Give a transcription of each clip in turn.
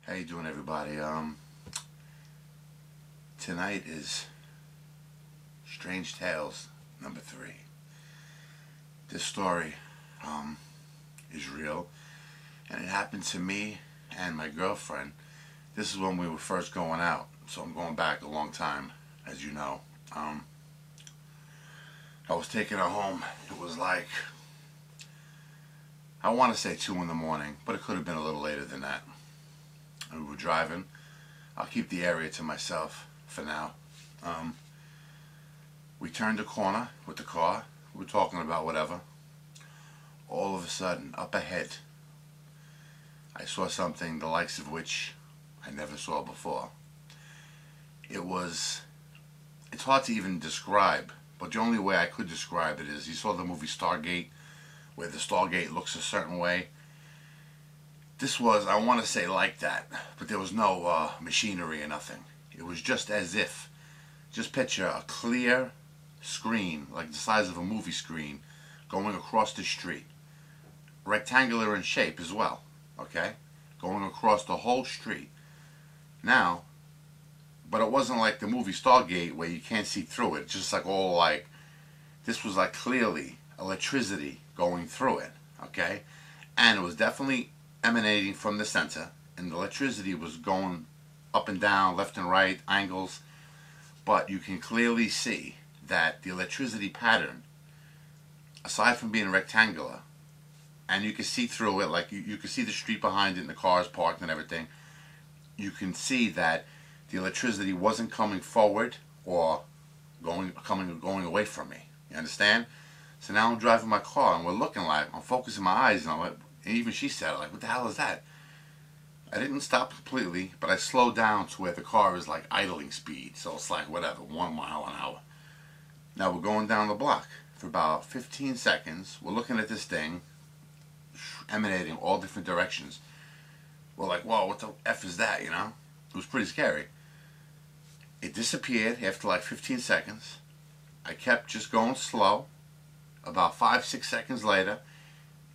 How you doing, everybody? Tonight is Strange Tales number 3. This story is real, and it happened to me and my girlfriend. This is when we were first going out, so I'm going back a long time, as you know. I was taking her home. It was like, I want to say 2 in the morning, but it could have been a little later than that. And we were driving. I'll keep the area to myself for now. We turned a corner with the car. We were talking about whatever. All of a sudden, up ahead, I saw something the likes of which I never saw before. It's hard to even describe, but the only way I could describe it is, you saw the movie Stargate, where the Stargate looks a certain way. This was, I want to say, like that, but there was no machinery or nothing. It was just as if, just picture a clear screen, like the size of a movie screen, going across the street. Rectangular in shape as well, okay? Going across the whole street. Now, but it wasn't like the movie Stargate where you can't see through it. Just like all like, this was like clearly electricity going through it, okay? And it was definitely emanating from the center, and the electricity was going up and down, left and right, angles, but you can clearly see that the electricity pattern, aside from being rectangular, and you can see through it, like you can see the street behind it and the cars parked and everything, you can see that the electricity wasn't coming forward or going away from me. You understand? So now I'm driving my car and we're looking, like, I'm focusing my eyes, and I'm like, and even she said, like, what the hell is that? I didn't stop completely, but I slowed down to where the car is like idling speed. So it's like, whatever, 1 mile an hour. Now we're going down the block for about 15 seconds. We're looking at this thing emanating all different directions. We're like, whoa, what the F is that, you know? It was pretty scary. It disappeared after like 15 seconds. I kept just going slow. About 5-6 seconds later,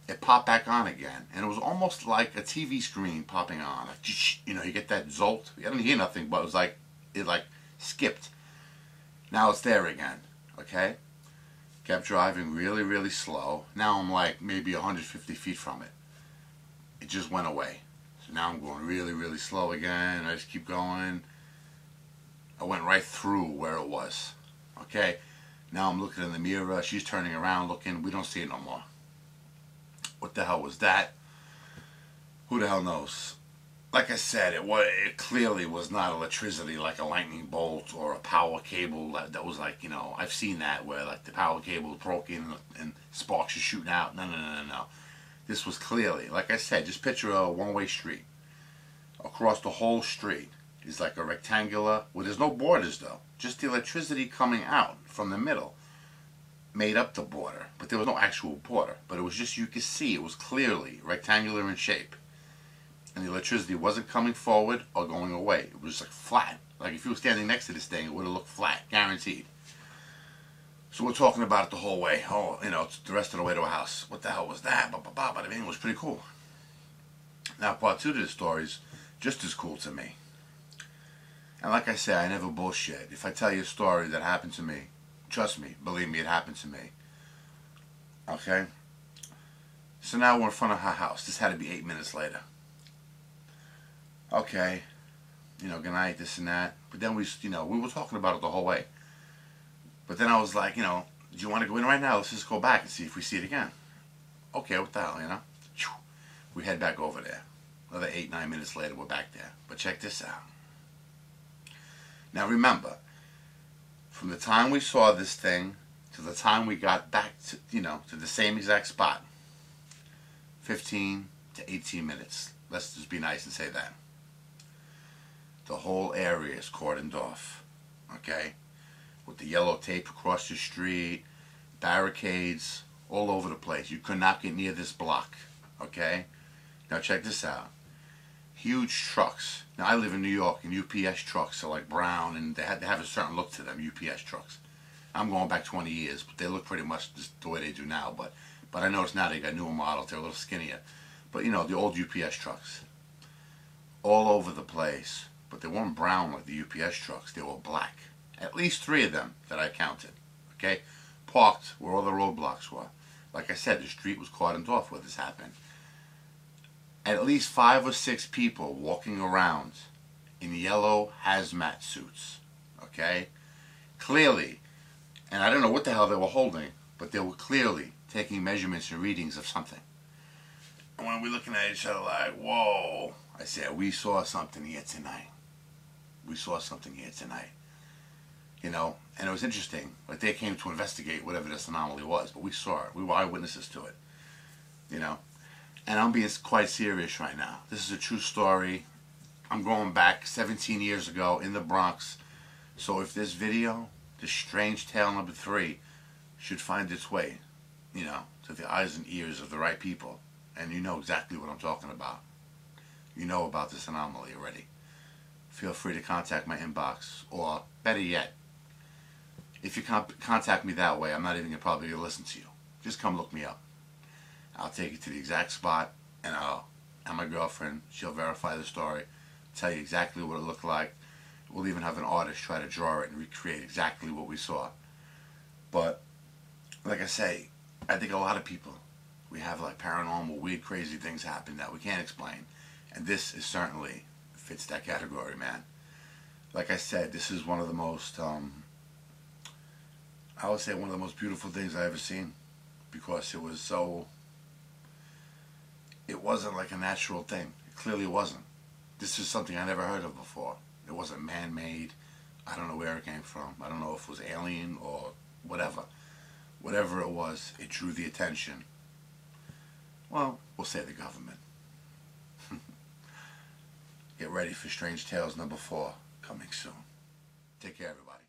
it popped back on again, and it was almost like a TV screen popping on. Like, you know, you get that jolt. I didn't hear nothing, but it was like, it like skipped. Now it's there again, okay? Kept driving really, really slow. Now I'm like maybe 150 feet from it. It just went away. So now I'm going really, really slow again. I just keep going. I went right through where it was, okay? Now I'm looking in the mirror. She's turning around looking. We don't see it no more. What the hell was that? Who the hell knows? Like I said, it clearly was not electricity, like a lightning bolt or a power cable that was like, you know, I've seen that where like the power cable is broken and sparks are shooting out. No. This was clearly, like I said, just picture a one-way street. Across the whole street is like a rectangular, well, there's no borders though. Just the electricity coming out from the middle made up the border, but there was no actual border. But it was just, you could see it was clearly rectangular in shape, and the electricity wasn't coming forward or going away. It was like flat. Like if you were standing next to this thing, it would have looked flat, guaranteed. So we're talking about it the whole way. Oh, you know, the rest of the way to our house. What the hell was that? But I mean, it was pretty cool. Now, part 2 to the story is just as cool to me. And like I say, I never bullshit. If I tell you a story that happened to me, trust me, believe me, it happened to me. Okay? So now we're in front of her house. This had to be 8 minutes later. Okay. You know, good night, this and that. But then we were talking about it the whole way. But then I was like, you know, do you want to go in right now? Let's just go back and see if we see it again. Okay, what the hell, you know? We head back over there. Another 8-9 minutes later, we're back there. But check this out. Now remember, from the time we saw this thing to the time we got back to, you know, to the same exact spot, 15 to 18 minutes. Let's just be nice and say that. The whole area is cordoned off, okay? With the yellow tape across the street, barricades all over the place. You could not get near this block, okay? Now check this out. Huge trucks. Now I live in New York, and UPS trucks are like brown, and they have a certain look to them, UPS trucks. I'm going back 20 years, but they look pretty much just the way they do now. But I notice now they got newer models, they're a little skinnier. But you know, the old UPS trucks. all over the place, but they weren't brown like the UPS trucks. They were black. At least 3 of them that I counted. Okay? Parked where all the roadblocks were. Like I said, the street was cordoned off where this happened. At least 5 or 6 people walking around in yellow hazmat suits. Okay? Clearly, and I don't know what the hell they were holding, but they were clearly taking measurements and readings of something. And when we're looking at each other like, whoa, I said, we saw something here tonight. We saw something here tonight. You know, and it was interesting. Like, they came to investigate whatever this anomaly was, but we saw it. We were eyewitnesses to it. You know? And I'm being quite serious right now. This is a true story. I'm going back 17 years ago in the Bronx. So if this video, this strange tale number 3, should find its way, you know, to the eyes and ears of the right people, and you know exactly what I'm talking about. You know about this anomaly already. Feel free to contact my inbox, or better yet, if you contact me that way, I'm not even probably going to listen to you. Just come look me up. I'll take you to the exact spot, and my girlfriend, she'll verify the story, tell you exactly what it looked like. We'll even have an artist try to draw it and recreate exactly what we saw. But, like I say, I think a lot of people, we have like paranormal, weird, crazy things happen that we can't explain. And this is certainly fits that category, man. Like I said, this is one of the most, I would say one of the most beautiful things I've ever seen. Because it was so, it wasn't like a natural thing. It clearly wasn't. This is something I never heard of before. It wasn't man-made. I don't know where it came from. I don't know if it was alien or whatever. Whatever it was, it drew the attention. Well, we'll say the government. Get ready for Strange Tales number 4, coming soon. Take care, everybody.